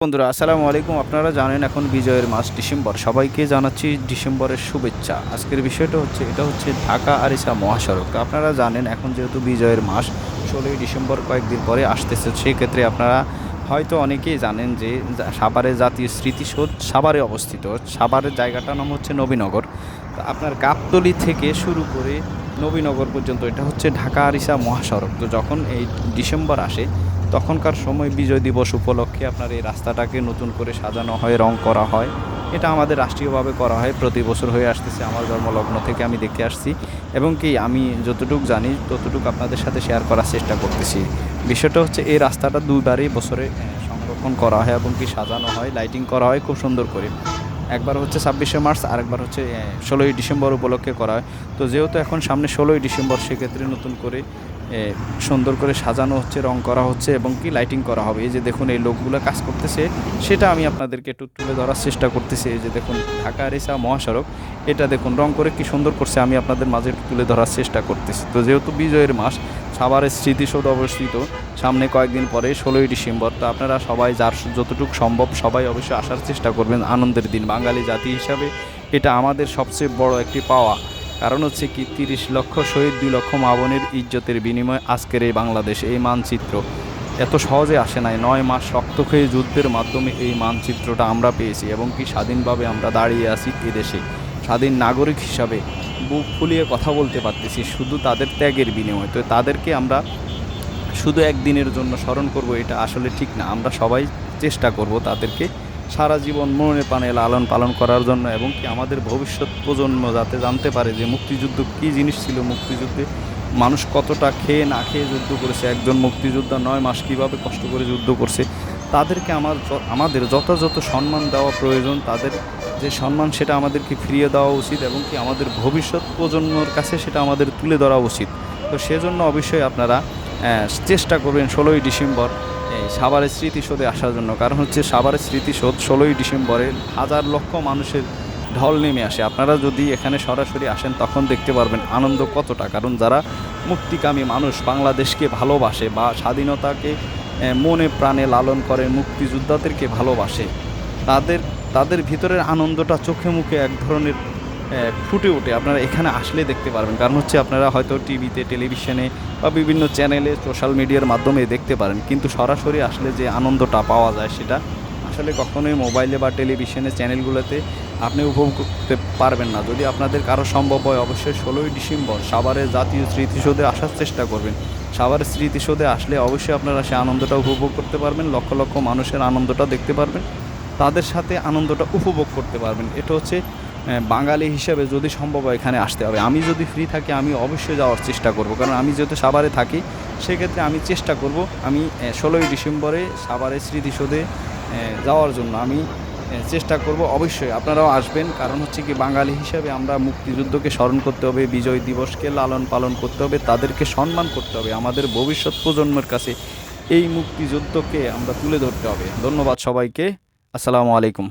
বন্ধুরা আসসালামু আলাইকুম। আপনারা জানেন এখন বিজয়ের মাস ডিসেম্বর। সবাইকে জানাচ্ছি ডিসেম্বরের শুভেচ্ছা। আজকের বিষয়টা হচ্ছে এটা হচ্ছে ঢাকা আরিচা মহাসড়ক। তো আপনারা জানেন এখন যেহেতু বিজয়ের মাস ১৬ই ডিসেম্বর কয়েকদিন পরে আসতেছে, সেক্ষেত্রে আপনারা হয়তো অনেকেই জানেন যে সাভারে জাতীয় স্মৃতিসৌধ সাভারে অবস্থিত। সাভারের জায়গাটার নাম হচ্ছে নবীনগর। তো আপনার গাবতলী থেকে শুরু করে নবীনগর পর্যন্ত এটা হচ্ছে ঢাকা আরিচা মহাসড়ক। তো যখন এই ডিসেম্বর আসে তখনকার সময় বিজয় দিবস উপলক্ষে আপনার এই রাস্তাটাকে নতুন করে সাজানো হয়, রং করা হয়। এটা আমাদের রাষ্ট্রীয়ভাবে করা হয়, প্রতি বছর হয়ে আসতেছে। আমার জন্মলগ্ন থেকে আমি দেখে আসছি এবং কি আমি যতটুকু জানি ততটুকু আপনাদের সাথে শেয়ার করার চেষ্টা করতেছি। বিষয়টা হচ্ছে এই রাস্তাটা দুইবারই বছরে সংরক্ষণ করা হয় এবং কি সাজানো হয়, লাইটিং করা হয় খুব সুন্দর করে। একবার হচ্ছে ২৬শে মার্চ, আরেকবার হচ্ছে ১৬ই ডিসেম্বর উপলক্ষে করা হয়। তো যেহেতু এখন সামনে ১৬ই ডিসেম্বর, সেক্ষেত্রে নতুন করে সুন্দর করে সাজানো হচ্ছে, রং করা হচ্ছে এবং কি লাইটিং করা হবে। এই যে দেখুন এই লোকগুলো কাজ করতেছে, সেটা আমি আপনাদেরকে একটু তুলে ধরার চেষ্টা করতেছি। এই যে দেখুন ঢাকা আরিচা মহাসড়ক, এটা দেখুন রং করে কি সুন্দর করছে, আমি আপনাদের মাঝে তুলে ধরার চেষ্টা করতেছি। তো যেহেতু বিজয়ের মাস, সাভারের স্মৃতিসৌধ অবস্থিত, সামনে কয়েকদিন পরে ১৬ই ডিসেম্বর। তো আপনারা সবাই যার যতটুকু সম্ভব সবাই অবশ্যই আসার চেষ্টা করবেন। আনন্দের দিন, বাঙালি জাতি হিসাবে এটা আমাদের সবচেয়ে বড় একটি পাওয়া। কারণ হচ্ছে কি ৩০ লক্ষ শহীদ, ২ লক্ষ মা বোনের ইজ্জতের বিনিময়ে আজকের এই বাংলাদেশ, এই মানচিত্র এত সহজে আসে নাই। ৯ মাস রক্তক্ষয়ী যুদ্ধের মাধ্যমে এই মানচিত্রটা আমরা পেয়েছি এবং কি স্বাধীনভাবে আমরা দাঁড়িয়ে আছি এদেশে স্বাধীন নাগরিক হিসাবে বুক ফুলিয়ে কথা বলতে পারতেছি শুধু তাদের ত্যাগের বিনিময়ে। তো তাদেরকে আমরা শুধু একদিনের জন্য স্মরণ করব, এটা আসলে ঠিক না। আমরা সবাই চেষ্টা করব তাদেরকে সারা জীবন মনে প্রাণে লালন পালন করার জন্য এবং কি আমাদের ভবিষ্যৎ প্রজন্ম যাতে জানতে পারে যে মুক্তিযুদ্ধ কী জিনিস ছিল, মুক্তিযুদ্ধে মানুষ কতটা খেয়ে না খেয়ে যুদ্ধ করেছে, একজন মুক্তিযোদ্ধা ৯ মাস কীভাবে কষ্ট করে যুদ্ধ করছে। তাদেরকে আমাদের যথাযথ সম্মান দেওয়া প্রয়োজন। তাদের যে সম্মান সেটা আমাদেরকে ফিরিয়ে দেওয়া উচিত এবং কি আমাদের ভবিষ্যৎ প্রজন্মর কাছে সেটা আমাদের তুলে ধরা উচিত। তো সেজন্য অবশ্যই আপনারা চেষ্টা করবেন ১৬ই ডিসেম্বর এই সাভারের স্মৃতিসৌধে আসার জন্য। কারণ হচ্ছে সাভারের স্মৃতিসৌধ ১৬ই ডিসেম্বরে হাজার লক্ষ মানুষের ঢল নেমে আসে। আপনারা যদি এখানে সরাসরি আসেন তখন দেখতে পারবেন আনন্দ কতটা। কারণ যারা মুক্তিকামী মানুষ, বাংলাদেশকে ভালোবাসে বা স্বাধীনতাকে মনে প্রাণে লালন করে, মুক্তিযোদ্ধাদেরকে ভালোবাসে, তাদের তাদের ভিতরের আনন্দটা চোখে মুখে এক ধরনের ফুটে ওঠে। আপনারা এখানে আসলে দেখতে পারবেন। কারণ হচ্ছে আপনারা হয়তো টিভিতে, টেলিভিশনে বা বিভিন্ন চ্যানেলে, সোশ্যাল মিডিয়ার মাধ্যমে দেখতে পারেন, কিন্তু সরাসরি আসলে যে আনন্দটা পাওয়া যায় সেটা আসলে কখনোই মোবাইলে বা টেলিভিশনের চ্যানেলগুলোতে আপনি উপভোগ করতে পারবেন না। যদি আপনাদের কারো সম্ভব হয় অবশ্যই ১৬ই ডিসেম্বর সাভারের জাতীয় স্মৃতিসৌধে আসার চেষ্টা করবেন। সাভারের স্মৃতিসৌধে আসলে অবশ্যই আপনারা সে আনন্দটা উপভোগ করতে পারবেন, লক্ষ লক্ষ মানুষের আনন্দটা দেখতে পারবেন, তাদের সাথে আনন্দটা উপভোগ করতে পারবেন। এটা হচ্ছে বাঙালি হিসেবে যদি সম্ভব হয় এখানে আসতে হবে। আমি যদি ফ্রি থাকি আমি অবশ্যই যাওয়ার চেষ্টা করব, কারণ আমি যেহেতু সাভারে থাকি সেক্ষেত্রে আমি চেষ্টা করব আমি ১৬ই ডিসেম্বরে সাভারের স্মৃতিসৌধে যাওয়ার জন্য আমি চেষ্টা করব। অবশ্যই আপনারাও আসবেন। কারণ হচ্ছে কি বাঙালি হিসেবে আমরা মুক্তিযুদ্ধকে স্মরণ করতে হবে, বিজয় দিবসকে লালন পালন করতে হবে, তাদেরকে সম্মান করতে হবে। আমাদের ভবিষ্যৎ প্রজন্মের কাছে এই মুক্তিযুদ্ধকে আমরা তুলে ধরতে হবে। ধন্যবাদ সবাইকে। আসসালামু আলাইকুম।